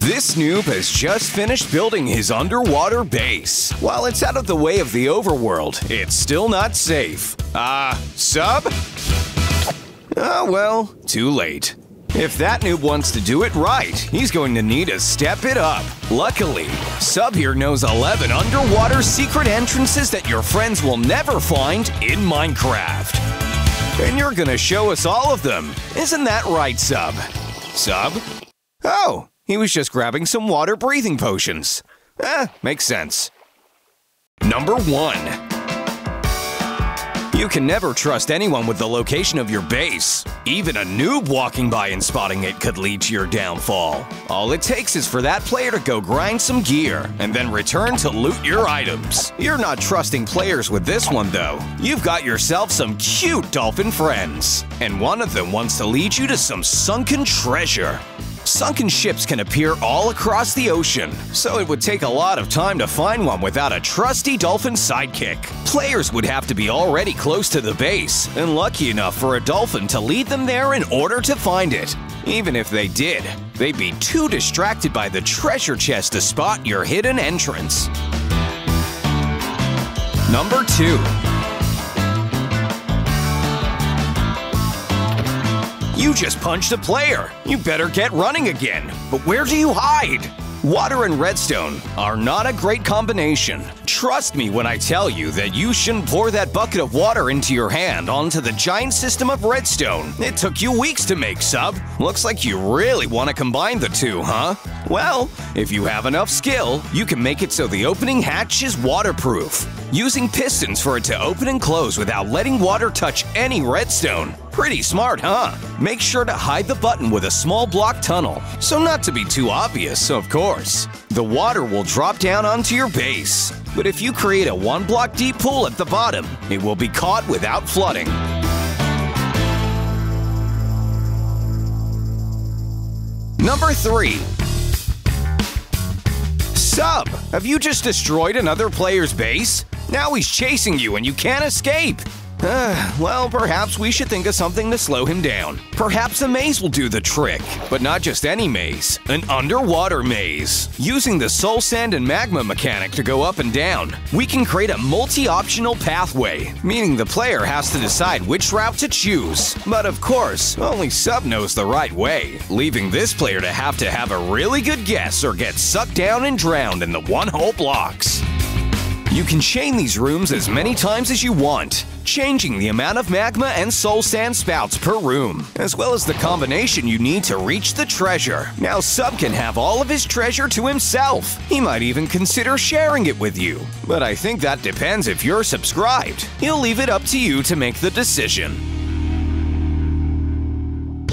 This noob has just finished building his underwater base. While it's out of the way of the overworld, it's still not safe. Sub? Oh well, too late. If that noob wants to do it right, he's going to need to step it up. Luckily, Sub here knows 11 underwater secret entrances that your friends will never find in Minecraft. And you're gonna show us all of them. Isn't that right, Sub? Sub? Oh, he was just grabbing some water breathing potions. Makes sense. Number 1. You can never trust anyone with the location of your base. Even a noob walking by and spotting it could lead to your downfall. All it takes is for that player to go grind some gear, and then return to loot your items. You're not trusting players with this one though. You've got yourself some cute dolphin friends, and one of them wants to lead you to some sunken treasure. Sunken ships can appear all across the ocean, so it would take a lot of time to find one without a trusty dolphin sidekick. Players would have to be already close to the base, and lucky enough for a dolphin to lead them there in order to find it. Even if they did, they'd be too distracted by the treasure chest to spot your hidden entrance. Number 2. You just punched a player. You better get running again. But where do you hide? Water and redstone are not a great combination. Trust me when I tell you that you shouldn't pour that bucket of water into your hand onto the giant system of redstone. It took you weeks to make, Sub. Looks like you really want to combine the two, huh? Well, if you have enough skill, you can make it so the opening hatch is waterproof, using pistons for it to open and close without letting water touch any redstone. Pretty smart, huh? Make sure to hide the button with a small block tunnel, so not to be too obvious, of course. The water will drop down onto your base, but if you create a 1-block deep pool at the bottom, it will be caught without flooding. Number 3. Sub, have you just destroyed another player's base? Now he's chasing you and you can't escape. Well, perhaps we should think of something to slow him down. Perhaps a maze will do the trick, but not just any maze, an underwater maze. Using the soul sand and magma mechanic to go up and down, we can create a multi-optional pathway, meaning the player has to decide which route to choose. But of course, only Sub knows the right way, leaving this player to have a really good guess or get sucked down and drowned in the one-hole blocks. You can chain these rooms as many times as you want, changing the amount of magma and soul sand spouts per room, as well as the combination you need to reach the treasure. Now Sub can have all of his treasure to himself. He might even consider sharing it with you. But I think that depends if you're subscribed. He'll leave it up to you to make the decision.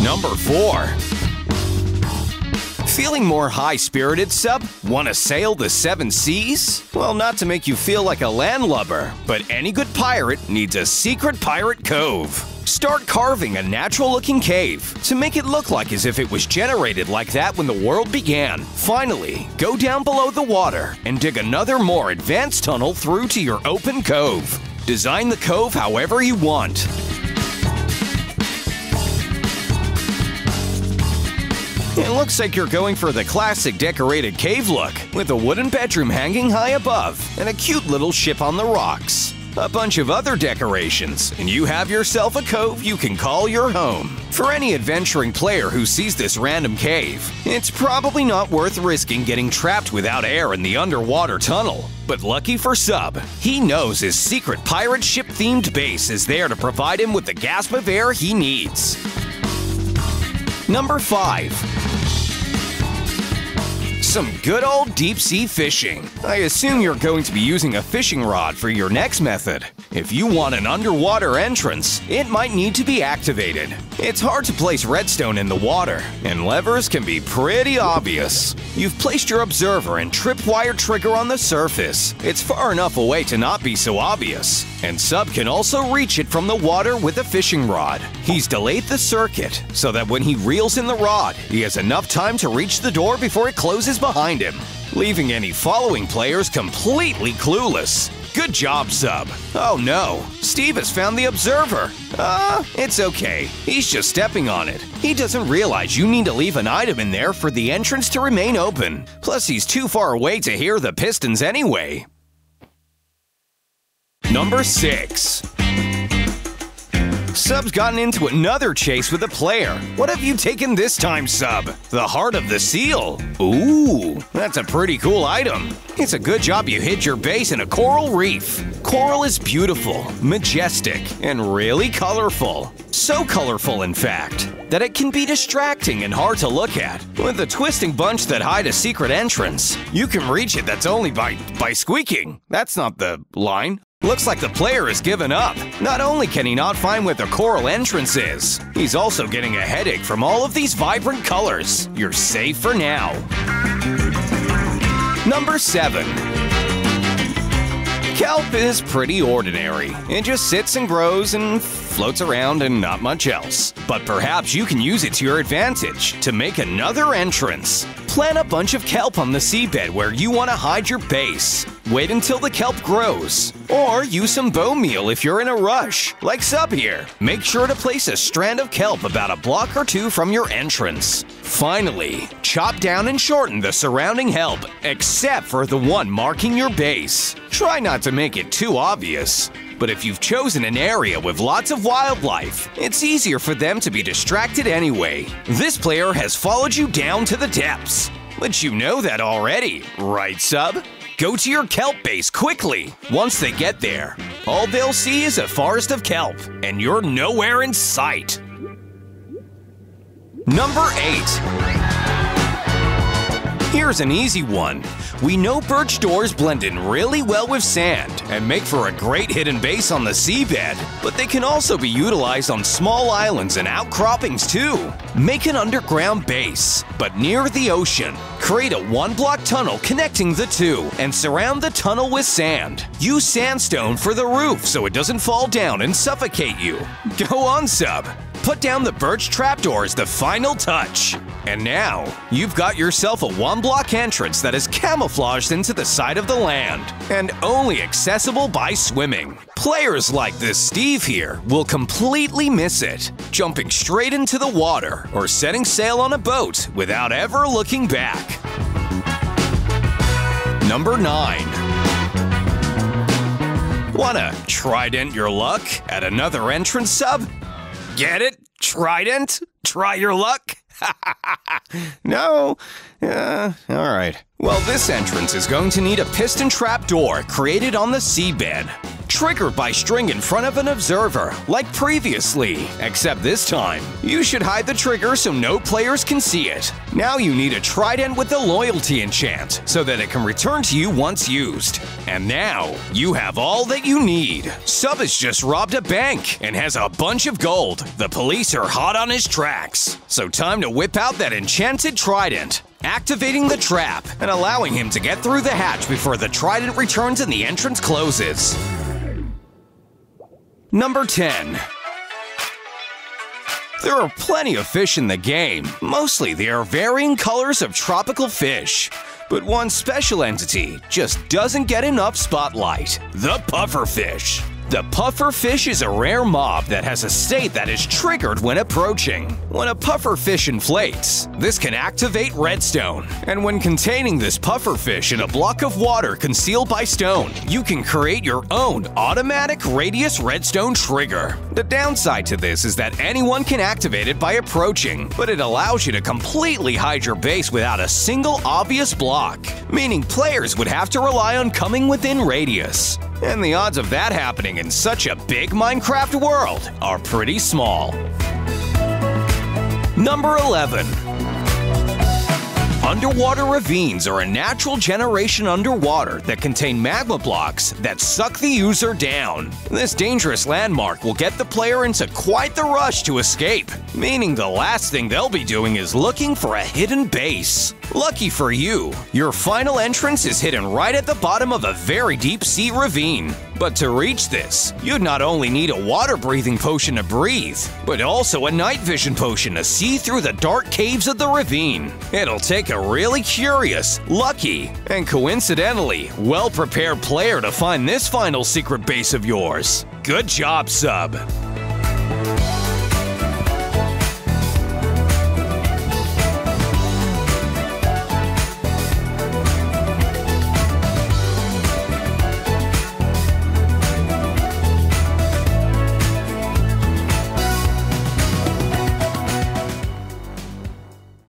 Number 4. Feeling more high-spirited, Sub? Want to sail the 7 seas? Well, not to make you feel like a landlubber, but any good pirate needs a secret pirate cove. Start carving a natural-looking cave to make it look like as if it was generated like that when the world began. Finally, go down below the water and dig another more advanced tunnel through to your open cove. Design the cove however you want. It looks like you're going for the classic decorated cave look, with a wooden bedroom hanging high above and a cute little ship on the rocks. A bunch of other decorations, and you have yourself a cove you can call your home. For any adventuring player who sees this random cave, it's probably not worth risking getting trapped without air in the underwater tunnel. But lucky for Sub, he knows his secret pirate ship-themed base is there to provide him with the gasp of air he needs. Number 5. Some good old deep-sea fishing. I assume you're going to be using a fishing rod for your next method. If you want an underwater entrance, it might need to be activated. It's hard to place redstone in the water, and levers can be pretty obvious. You've placed your observer and tripwire trigger on the surface. It's far enough away to not be so obvious. And Sub can also reach it from the water with a fishing rod. He's delayed the circuit so that when he reels in the rod, he has enough time to reach the door before it closes behind him, leaving any following players completely clueless. Good job, Sub. Oh no, Steve has found the observer. It's okay. He's just stepping on it. He doesn't realize you need to leave an item in there for the entrance to remain open. Plus, he's too far away to hear the pistons anyway. Number 6. Sub's gotten into another chase with a player. What have you taken this time, Sub? The heart of the seal. Ooh, that's a pretty cool item. It's a good job you hid your base in a coral reef. Coral is beautiful, majestic, and really colorful. So colorful, in fact, that it can be distracting and hard to look at. With a twisting bunch that hide a secret entrance, you can reach it that's only by squeaking. That's not the line. Looks like the player has given up. Not only can he not find where the coral entrance is, he's also getting a headache from all of these vibrant colors. You're safe for now. Number 7. Kelp is pretty ordinary. It just sits and grows and floats around and not much else. But perhaps you can use it to your advantage to make another entrance. Plant a bunch of kelp on the seabed where you want to hide your base. Wait until the kelp grows. Or use some bone meal if you're in a rush, like Sub here. Make sure to place a strand of kelp about a block or two from your entrance. Finally, chop down and shorten the surrounding kelp, except for the one marking your base. Try not to make it too obvious. But if you've chosen an area with lots of wildlife, it's easier for them to be distracted anyway. This player has followed you down to the depths. But you know that already, right, Sub? Go to your kelp base quickly. Once they get there, all they'll see is a forest of kelp, and you're nowhere in sight. Number 8. Here's an easy one. We know birch doors blend in really well with sand and make for a great hidden base on the seabed, but they can also be utilized on small islands and outcroppings too. Make an underground base, but near the ocean. Create a 1-block tunnel connecting the two and surround the tunnel with sand. Use sandstone for the roof so it doesn't fall down and suffocate you. Go on, Sub. Put down the birch trapdoor as the final touch. And now, you've got yourself a 1-block entrance that is camouflaged into the side of the land and only accessible by swimming. Players like this Steve here will completely miss it, jumping straight into the water or setting sail on a boat without ever looking back. Number 9. Wanna Trident your luck at another entrance, Sub? Get it? Trident? Try your luck? No? Alright. Well, this entrance is going to need a piston trap door created on the seabed, triggered by string in front of an observer, like previously, except this time, you should hide the trigger so no players can see it. Now you need a trident with a loyalty enchant, so that it can return to you once used. And now, you have all that you need. Sub has just robbed a bank and has a bunch of gold. The police are hot on his tracks. So time to whip out that enchanted trident, activating the trap and allowing him to get through the hatch before the trident returns and the entrance closes. Number 10. There are plenty of fish in the game. Mostly they are varying colors of tropical fish. But one special entity just doesn't get enough spotlight: the pufferfish. The pufferfish is a rare mob that has a state that is triggered when approaching. When a pufferfish inflates, this can activate redstone. And when containing this pufferfish in a block of water concealed by stone, you can create your own automatic radius redstone trigger. The downside to this is that anyone can activate it by approaching, but it allows you to completely hide your base without a single obvious block, meaning players would have to rely on coming within radius. And the odds of that happening in such a big Minecraft world are pretty small. Number 11. Underwater ravines are a natural generation underwater that contain magma blocks that suck the user down. This dangerous landmark will get the player into quite the rush to escape, meaning the last thing they'll be doing is looking for a hidden base. Lucky for you, your final entrance is hidden right at the bottom of a very deep sea ravine. But to reach this, you'd not only need a water-breathing potion to breathe, but also a night vision potion to see through the dark caves of the ravine. It'll take a really curious, lucky, and coincidentally well-prepared player to find this final secret base of yours. Good job, Sub!